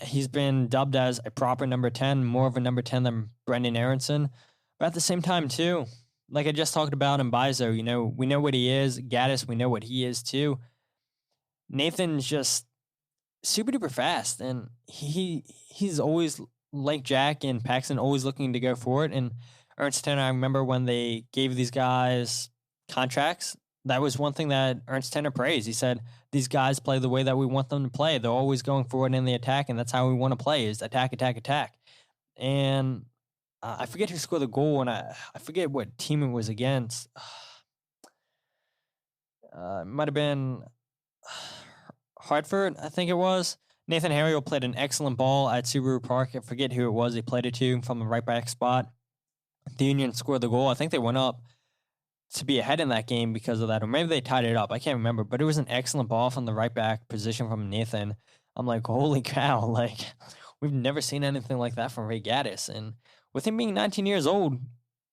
He's been dubbed as a proper number 10, more of a number 10 than Brendan Aronson. But at the same time, too, like I just talked about in Bizo, we know what he is. Gaddis, we know what he is, too. Nathan's just super duper fast, and he's always, like Jack and Paxton, always looking to go for it. And Ernst Tanner, I remember when they gave these guys contracts, that was one thing that Ernst Tanner praised. He said, these guys play the way that we want them to play. They're always going forward in the attack, and that's how we want to play, is attack, attack, attack. And I forget who scored the goal, and I forget what team it was against. It might have been Hartford, I think it was. Nathan Harriel played an excellent ball at Subaru Park. I forget who it was he played it to from the right back spot. The Union scored the goal. I think they went up to be ahead in that game because of that, or maybe they tied it up. I can't remember, but it was an excellent ball from the right back position from Nathan. I'm like, holy cow, like, we've never seen anything like that from Ray Gaddis. And with him being 19 years old,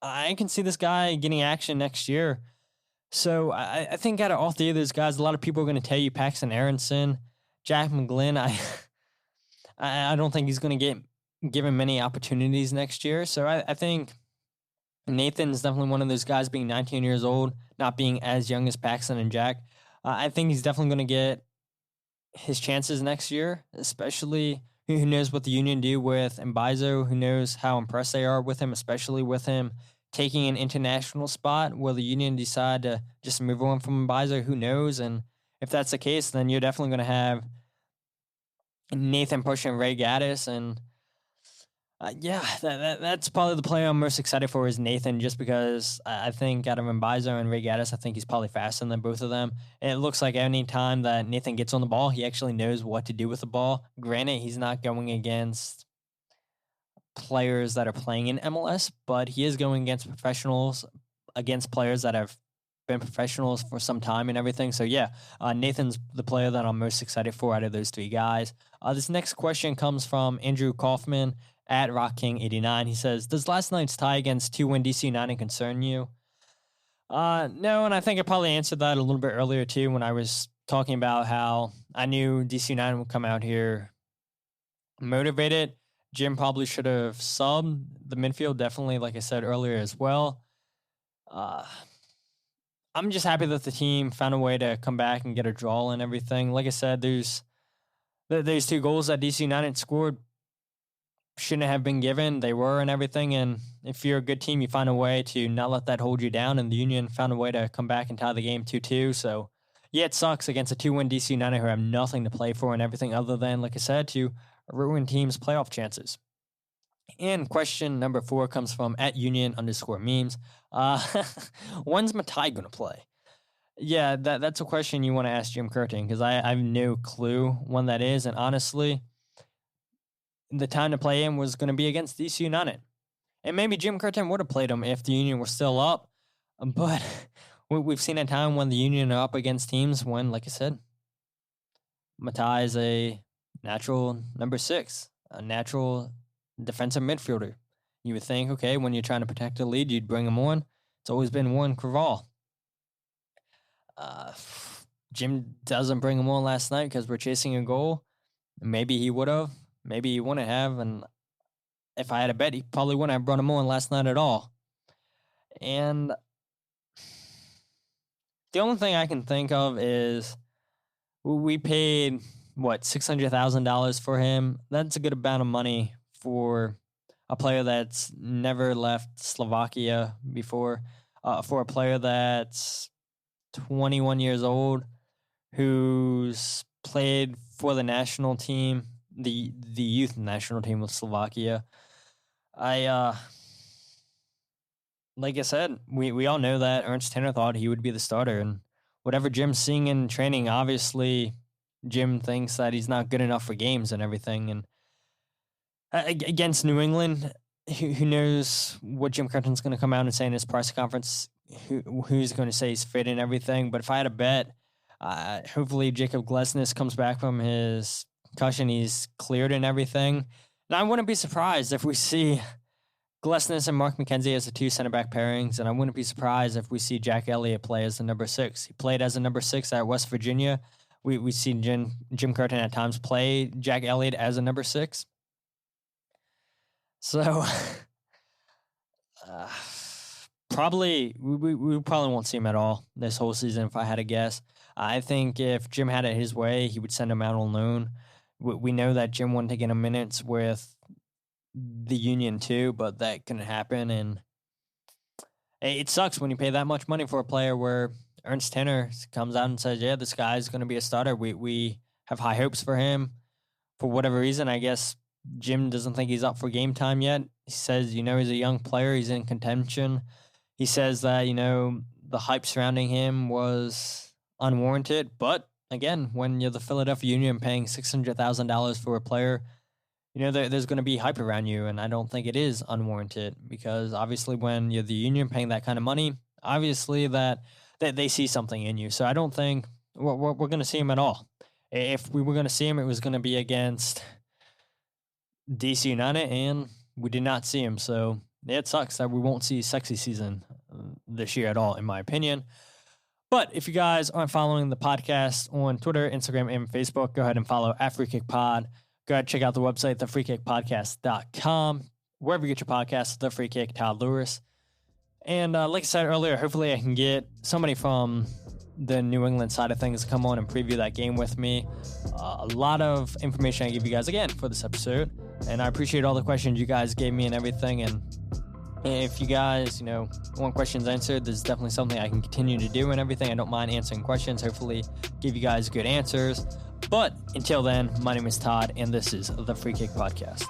I can see this guy getting action next year. So I think out of all three of those guys, a lot of people are going to tell you Paxton Aronson, Jack McGlynn. I don't think he's going to get given many opportunities next year. So I think Nathan's definitely one of those guys, being 19 years old, not being as young as Paxton and Jack. I think he's definitely going to get his chances next year, especially who knows what the Union do with Mbizo, who knows how impressed they are with him, especially with him taking an international spot. Will the Union decide to just move on from Mbizo? Who knows? And if that's the case, then you're definitely going to have Nathan pushing Ray Gaddis. And that's probably the player I'm most excited for, is Nathan, just because I think out of Mbizo and Ray Gaddis, I think he's probably faster than both of them. And it looks like any time that Nathan gets on the ball, he actually knows what to do with the ball. Granted, he's not going against players that are playing in MLS, but he is going against professionals, against players that have been professionals for some time and everything. So yeah, Nathan's the player that I'm most excited for out of those three guys. This next question comes from Andrew Kaufman at RockKing89. He says, does last night's tie against 2-win DC United concern you? No, and I think I probably answered that a little bit earlier too, when I was talking about how I knew DC United would come out here motivated. Jim probably should have subbed the midfield, definitely, like I said earlier as well. I'm just happy that the team found a way to come back and get a draw and everything. Like I said, there's two goals that DC United scored shouldn't have been given. They were and everything. And if you're a good team, you find a way to not let that hold you down. And the Union found a way to come back and tie the game 2-2. So yeah, it sucks against a 2-win DC United who have nothing to play for and everything other than, like I said, to ruin teams' playoff chances. And question number 4 comes from @Union_memes. When's Matai going to play? Yeah, that's a question you want to ask Jim Curtin, because I have no clue when that is. And honestly, the time to play him was going to be against DC United. And maybe Jim Curtin would have played him if the Union were still up. But we've seen a time when the Union are up against teams when, like I said, Matai is a natural number 6, a natural defensive midfielder. You would think, okay, when you're trying to protect the lead, you'd bring him on. It's always been Warren Craval. Jim doesn't bring him on last night because we're chasing a goal. Maybe he would have. Maybe he wouldn't have. And if I had a bet, he probably wouldn't have brought him on last night at all. And the only thing I can think of is we paid, $600,000 for him. That's a good amount of money for a player that's never left Slovakia before, for a player that's 21 years old, who's played for the national team, the youth national team with Slovakia. Like I said, we all know that Ernst Tanner thought he would be the starter, and whatever Jim's seeing in training, obviously Jim thinks that he's not good enough for games and everything. And against New England, who knows what Jim Curtin's going to come out and say in his press conference, who's going to say he's fit and everything. But if I had a bet, hopefully Jacob Glesnes comes back from his concussion, he's cleared and everything. And I wouldn't be surprised if we see Glesnes and Mark McKenzie as the two center back pairings, and I wouldn't be surprised if we see Jack Elliott play as the number 6. He played as a number 6 at West Virginia. We see Jim Curtin at times play Jack Elliott as a number 6. So probably we probably won't see him at all this whole season if I had to guess. I think if Jim had it his way, he would send him out on loan. We know that Jim wanted to get him minutes with the Union too, but that couldn't happen, and it sucks when you pay that much money for a player where Ernst Tanner comes out and says, yeah, this guy's going to be a starter. We have high hopes for him. For whatever reason, I guess Jim doesn't think he's up for game time yet. He says, he's a young player. He's in contention. He says that, the hype surrounding him was unwarranted. But again, when you're the Philadelphia Union paying $600,000 for a player, there's going to be hype around you, and I don't think it is unwarranted because obviously when you're the Union paying that kind of money, obviously that they see something in you. So I don't think we're going to see him at all. If we were going to see him, it was going to be against DC United, and we did not see him. So it sucks that we won't see sexy season this year at all, in my opinion. But if you guys aren't following the podcast on Twitter, Instagram, and Facebook, go ahead and follow @FreeKickPod. Go ahead and check out the website, thefreekickpodcast.com. Wherever you get your podcasts, The Free Kick, Todd Lewis. And like I said earlier, hopefully I can get somebody from the New England side of things to come on and preview that game with me. A lot of information I give you guys, again, for this episode. And I appreciate all the questions you guys gave me and everything. And if you guys, want questions answered, there's definitely something I can continue to do and everything. I don't mind answering questions. Hopefully give you guys good answers. But until then, my name is Todd, and this is The Free Kick Podcast.